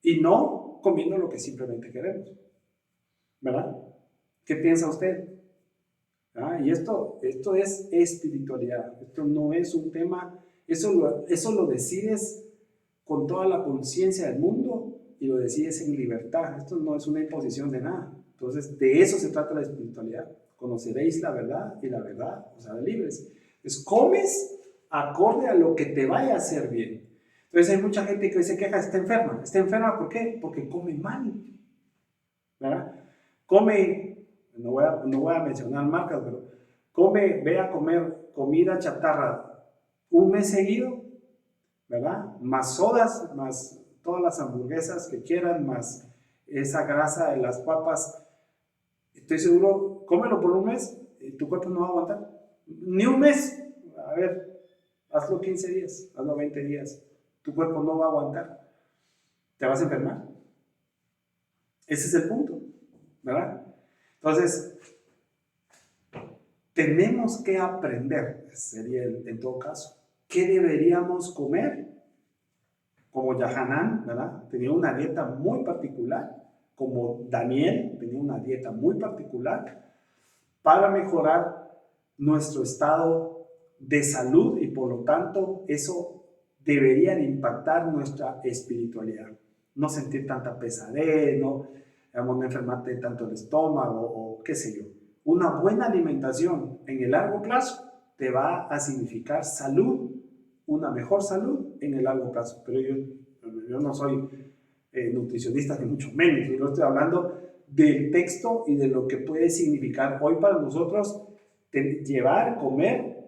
[SPEAKER 1] y no comiendo lo que simplemente queremos. ¿Verdad? ¿Qué piensa usted? Y esto es espiritualidad. Esto no es un tema, eso lo decides con toda la conciencia del mundo y lo decides en libertad. Esto no es una imposición de nada. Entonces, de eso se trata la espiritualidad. Conoceréis la verdad y la verdad os hará libres. Entonces, comes acorde a lo que te vaya a hacer bien. Entonces hay mucha gente que hoy se queja, está enferma. ¿Está enferma por qué? Porque come mal, ¿verdad? Come, no voy a mencionar marcas, pero ve a comer comida chatarra un mes seguido, ¿verdad? Más sodas, más todas las hamburguesas que quieran, más esa grasa de las papas. Estoy seguro, cómelo por un mes, tu cuerpo no va a aguantar. Ni un mes. A ver, hazlo 15 días, hazlo 20 días. Tu cuerpo no va a aguantar. Te vas a enfermar. Ese es el punto, ¿verdad? Entonces, tenemos que aprender, sería en todo caso, ¿qué deberíamos comer? Como Yahanan, ¿verdad? Tenía una dieta muy particular, como Daniel tenía una dieta muy particular para mejorar nuestro estado de salud y por lo tanto eso debería de impactar nuestra espiritualidad. No sentir tanta pesadez, no enfermarte tanto el estómago o qué sé yo. Una buena alimentación en el largo plazo te va a significar salud, una mejor salud en el largo plazo. Pero yo no soy nutricionista ni mucho menos, yo estoy hablando del texto y de lo que puede significar hoy para nosotros comer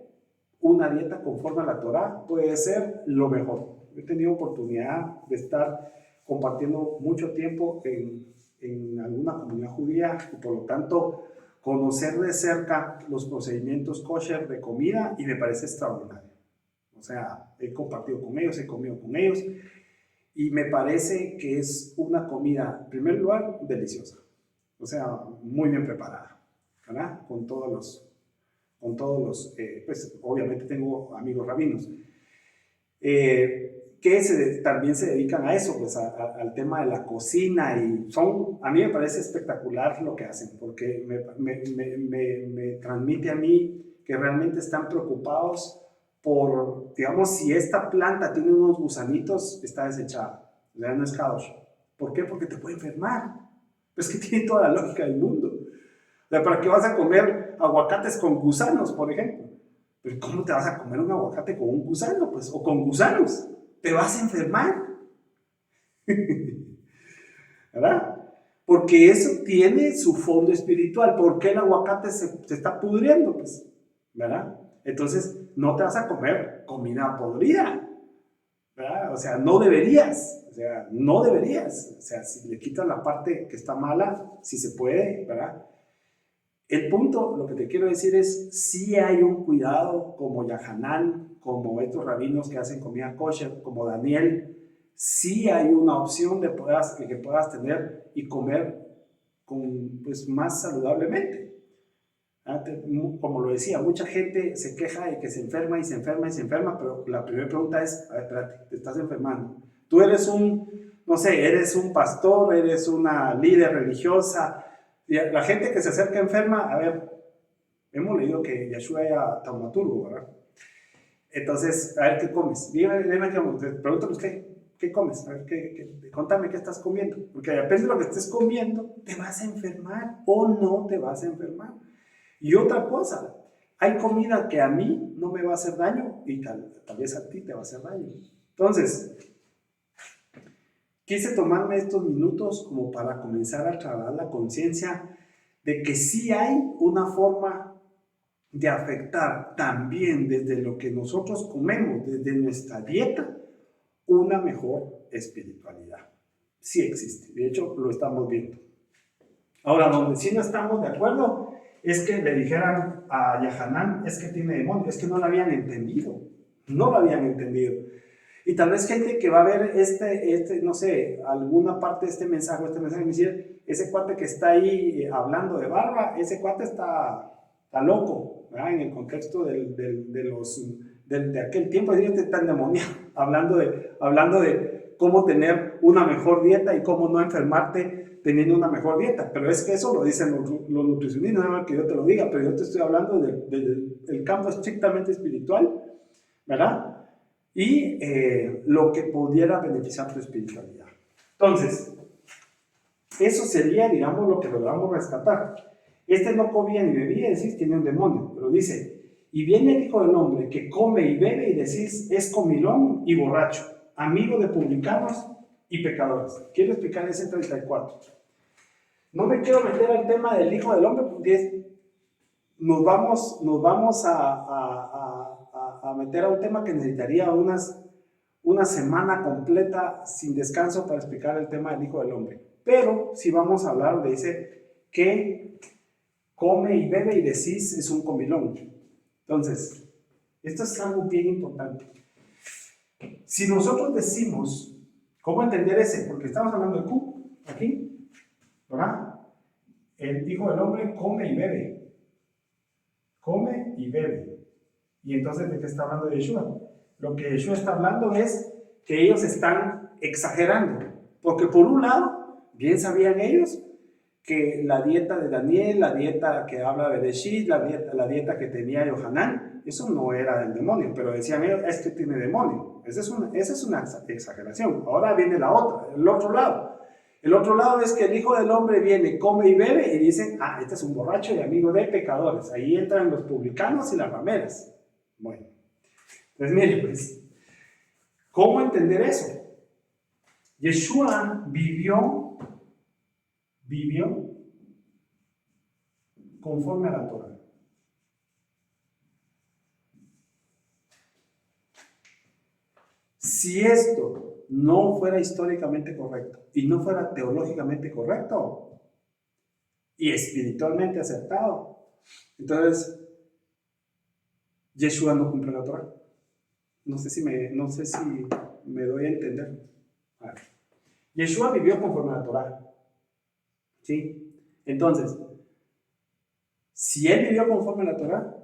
[SPEAKER 1] una dieta conforme a la Torá puede ser lo mejor. He tenido oportunidad de estar compartiendo mucho tiempo en alguna comunidad judía y por lo tanto conocer de cerca los procedimientos kosher de comida y me parece extraordinario. O sea, he compartido con ellos, he comido con ellos y me parece que es una comida, en primer lugar, deliciosa. O sea, muy bien preparada, ¿verdad? Pues obviamente tengo amigos rabinos, que también se dedican a eso, pues al tema de la cocina y a mí me parece espectacular lo que hacen, porque me transmite a mí que realmente están preocupados por, digamos, si esta planta tiene unos gusanitos, está desechada, o sea, no es kadosh. ¿Por qué? Porque te puede enfermar. Pues que tiene toda la lógica del mundo. O sea, ¿para qué vas a comer aguacates con gusanos, por ejemplo? Pero ¿cómo te vas a comer un aguacate con un gusano, pues? O con gusanos. Te vas a enfermar. ¿Verdad? Porque eso tiene su fondo espiritual. ¿Por qué el aguacate se está pudriendo? Pues, ¿verdad? Entonces, no te vas a comer comida podrida, ¿verdad? O sea, no deberías. O sea, no deberías. O sea, si le quitas la parte que está mala, si se puede, ¿verdad? El punto, lo que te quiero decir es, sí hay un cuidado como Yahanan, como estos rabinos que hacen comida kosher, como Daniel, sí hay una opción que puedas tener y comer pues, más saludablemente. Como lo decía, mucha gente se queja de que se enferma y se enferma y se enferma, pero la primera pregunta es, a ver, espérate, te estás enfermando. Tú eres eres un pastor, eres una líder religiosa. Y la gente que se acerca enferma, a ver, hemos leído que Yeshua era taumaturgo, ¿verdad? Entonces, a ver, ¿qué comes? Pregúntame ¿qué comes? A ver, contame qué estás comiendo. Porque depende de lo que estés comiendo, te vas a enfermar o no te vas a enfermar. Y otra cosa, hay comida que a mí no me va a hacer daño y tal vez a ti te va a hacer daño. Entonces, quise tomarme estos minutos como para comenzar a trabajar la conciencia de que sí hay una forma de afectar también desde lo que nosotros comemos, desde nuestra dieta, una mejor espiritualidad. Sí existe, de hecho lo estamos viendo. Ahora, donde sí no estamos de acuerdo es que le dijeran a Yahanan, es que tiene demonio, es que no lo habían entendido, no lo habían entendido. Y tal vez gente que va a ver no sé, alguna parte de este mensaje me dice, ese cuate que está ahí hablando de barba, ese cuate está loco, ¿verdad? En el contexto de aquel tiempo, está endemoniado, hablando de cómo tener una mejor dieta y cómo no enfermarte teniendo una mejor dieta. Pero es que eso lo dicen los nutricionistas, no es que yo te lo diga, pero yo te estoy hablando del campo estrictamente espiritual, ¿verdad? Y lo que pudiera beneficiar tu espiritualidad. Entonces, eso sería, digamos, lo que logramos rescatar. Este no comía ni bebía, decís, tiene un demonio, pero dice, y viene el Hijo del Hombre que come y bebe y decís, es comilón y borracho. amigo de publicanos y pecadores. Quiero explicar ese 34. No me quiero meter al tema del Hijo del Hombre porque nos vamos a meter a un tema que necesitaría una semana completa sin descanso para explicar el tema del Hijo del Hombre. Pero si vamos a hablar, donde dice que come y bebe y decís es un comilón. Entonces, esto es algo bien importante. Si nosotros decimos, ¿cómo entender ese? Porque estamos hablando de Q, aquí, ¿verdad? El Hijo del Hombre come y bebe. Come y bebe. Y entonces, ¿de qué está hablando Yeshua? Lo que Yeshua está hablando es que ellos están exagerando. Porque por un lado, bien sabían ellos que la dieta de Daniel, la dieta que habla de Bereshit, la dieta que tenía Yohanan, eso no era del demonio, pero decían ellos, es que tiene demonio. Esa es una exageración. Ahora viene la otra, el otro lado. El otro lado es que el Hijo del Hombre viene, come y bebe y dicen, este es un borracho y amigo de pecadores. Ahí entran los publicanos y las rameras. Bueno, pues mire, pues, ¿cómo entender eso? Yeshua vivió conforme a la Torah. Si esto no fuera históricamente correcto y no fuera teológicamente correcto y espiritualmente aceptado, entonces Yeshua no cumple la Torah. No sé si me doy a entender. A ver. Yeshua vivió conforme a la Torah. ¿Sí? Entonces, si él vivió conforme a la Torah,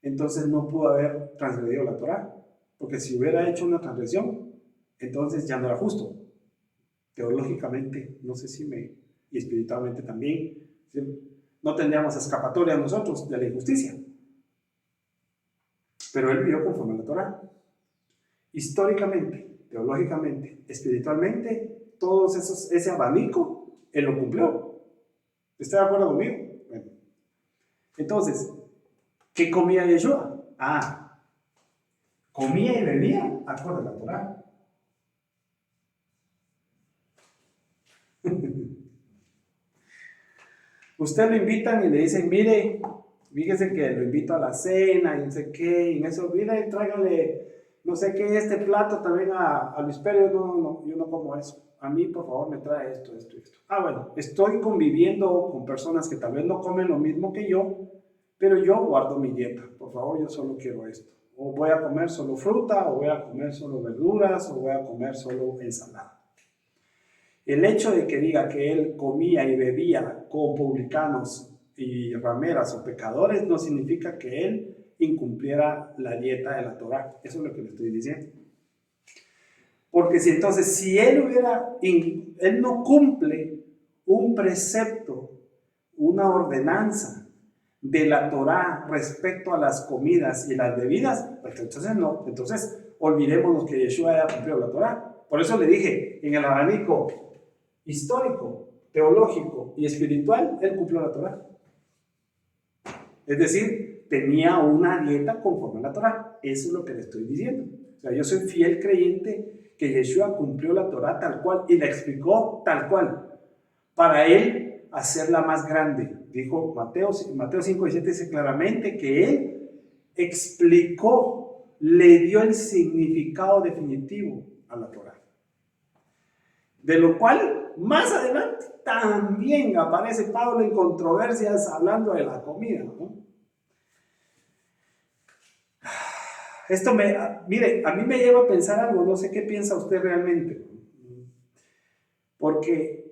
[SPEAKER 1] entonces no pudo haber transgredido la Torah. Porque si hubiera hecho una transgresión, entonces ya no era justo. Teológicamente, no sé y espiritualmente también, ¿sí? No tendríamos escapatoria nosotros de la injusticia. Pero él vivió conforme a la Torah. Históricamente, teológicamente, espiritualmente, ese abanico, él lo cumplió. ¿Está de acuerdo conmigo? Bueno. Entonces, ¿qué comía Yeshua? Comía y bebía acorde a la Torah. Usted lo invitan y le dicen, mire, fíjese que lo invito a la cena y no sé qué, y en eso, mire, tráigale, no sé qué, este plato también a Luis Pérez. No, yo no como eso. A mí, por favor, me trae esto. Bueno, estoy conviviendo con personas que tal vez no comen lo mismo que yo, pero yo guardo mi dieta. Por favor, yo solo quiero esto. O voy a comer solo fruta, o voy a comer solo verduras, o voy a comer solo ensalada. El hecho de que diga que él comía y bebía con publicanos y rameras o pecadores no significa que él incumpliera la dieta de la Torah. Eso es lo que le estoy diciendo. Porque si él no cumple un precepto, una ordenanza de la Torah respecto a las comidas y las bebidas, pues entonces no. Entonces olvidémonos que Yeshua haya cumplido la Torah. Por eso le dije, en el abanico histórico, teológico y espiritual, él cumplió la Torah. Es decir, tenía una dieta conforme a la Torah. Eso es lo que le estoy diciendo. O sea, yo soy fiel creyente que Yeshua cumplió la Torah tal cual y la explicó tal cual. Para él hacerla más grande. Dijo Mateo 5:17 dice claramente que él explicó, le dio el significado definitivo a la Torah. De lo cual, más adelante, también aparece Pablo en controversias hablando de la comida, ¿no? Esto mire, a mí me lleva a pensar algo, no sé qué piensa usted realmente. Porque,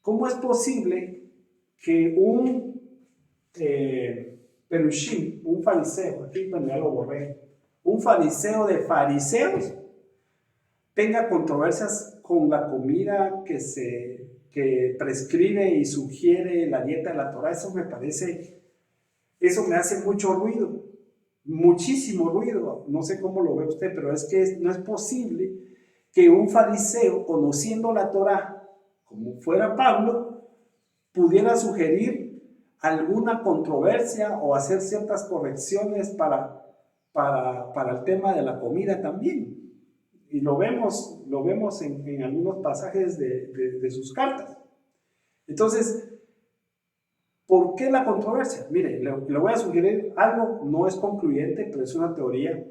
[SPEAKER 1] ¿cómo es posible que un perushim, un fariseo, aquí ya lo borré, un fariseo de fariseos, tenga controversias con la comida que prescribe y sugiere la dieta de la Torah? Eso me hace mucho ruido, muchísimo ruido. No sé cómo lo ve usted, pero es que no es posible que un fariseo, conociendo la Torah, como fuera Pablo, pudiera sugerir alguna controversia o hacer ciertas correcciones para el tema de la comida también. Y lo vemos en algunos pasajes de sus cartas. Entonces, ¿por qué la controversia? Mire, le voy a sugerir algo, no es concluyente, pero es una teoría.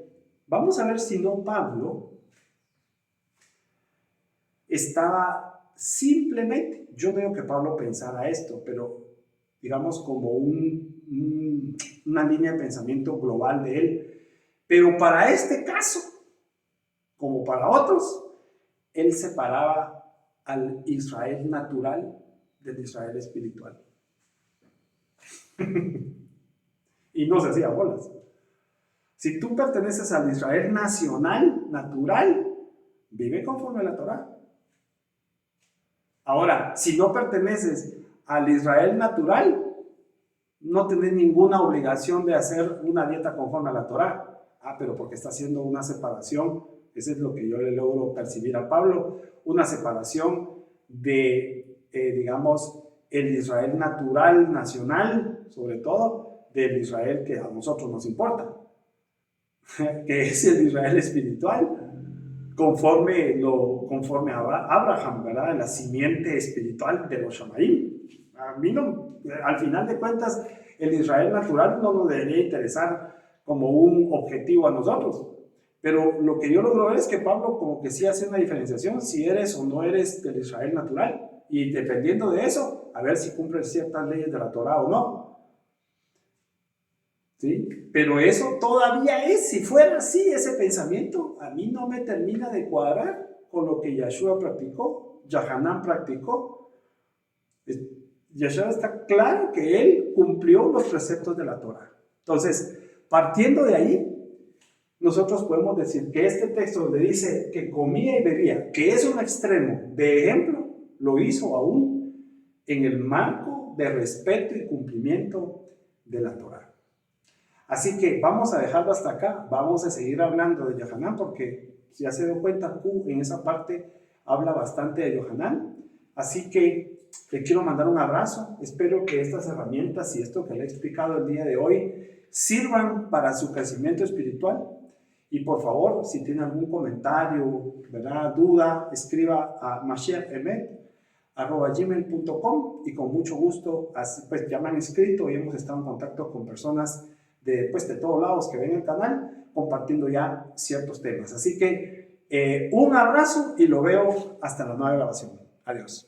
[SPEAKER 1] Vamos a ver si no Pablo estaba simplemente, yo no digo que Pablo pensara esto, pero digamos como una línea de pensamiento global de él. Pero para este caso, como para otros, él separaba al Israel natural del Israel espiritual. Y no se hacía bolas. Si tú perteneces al Israel nacional, natural, vive conforme a la Torá. Ahora, si no perteneces al Israel natural, no tenés ninguna obligación de hacer una dieta conforme a la Torá. Pero porque está haciendo una separación, eso es lo que yo le logro percibir a Pablo, una separación de, digamos, el Israel natural, nacional, sobre todo, del Israel que a nosotros nos importa, que es el Israel espiritual, conforme a Abraham, ¿verdad? La simiente espiritual de los Shamaim. A mí no, al final de cuentas, el Israel natural no nos debería interesar como un objetivo a nosotros. Pero lo que yo logro ver es que Pablo como que sí hace una diferenciación si eres o no eres del Israel natural. Y dependiendo de eso, a ver si cumples ciertas leyes de la Torá o no. ¿Sí? Pero eso todavía es, si fuera así, ese pensamiento, a mí no me termina de cuadrar con lo que Yahshua practicó, Yohanan practicó. Yahshua está claro que él cumplió los preceptos de la Torá. Entonces, partiendo de ahí, nosotros podemos decir que este texto donde dice que comía y bebía, que es un extremo de ejemplo, lo hizo aún en el marco de respeto y cumplimiento de la Torá. Así que vamos a dejarlo hasta acá, vamos a seguir hablando de Yohanan porque si ya se dio cuenta, Q en esa parte habla bastante de Yohanan. Así que le quiero mandar un abrazo, espero que estas herramientas y esto que le he explicado el día de hoy sirvan para su crecimiento espiritual. Y por favor, si tiene algún comentario, ¿verdad? Duda, escriba a mashiachemet@gmail.com y con mucho gusto, pues ya me han escrito y hemos estado en contacto con personas de todos lados que ven el canal, compartiendo ya ciertos temas. Así que un abrazo y lo veo hasta la nueva grabación. Adiós.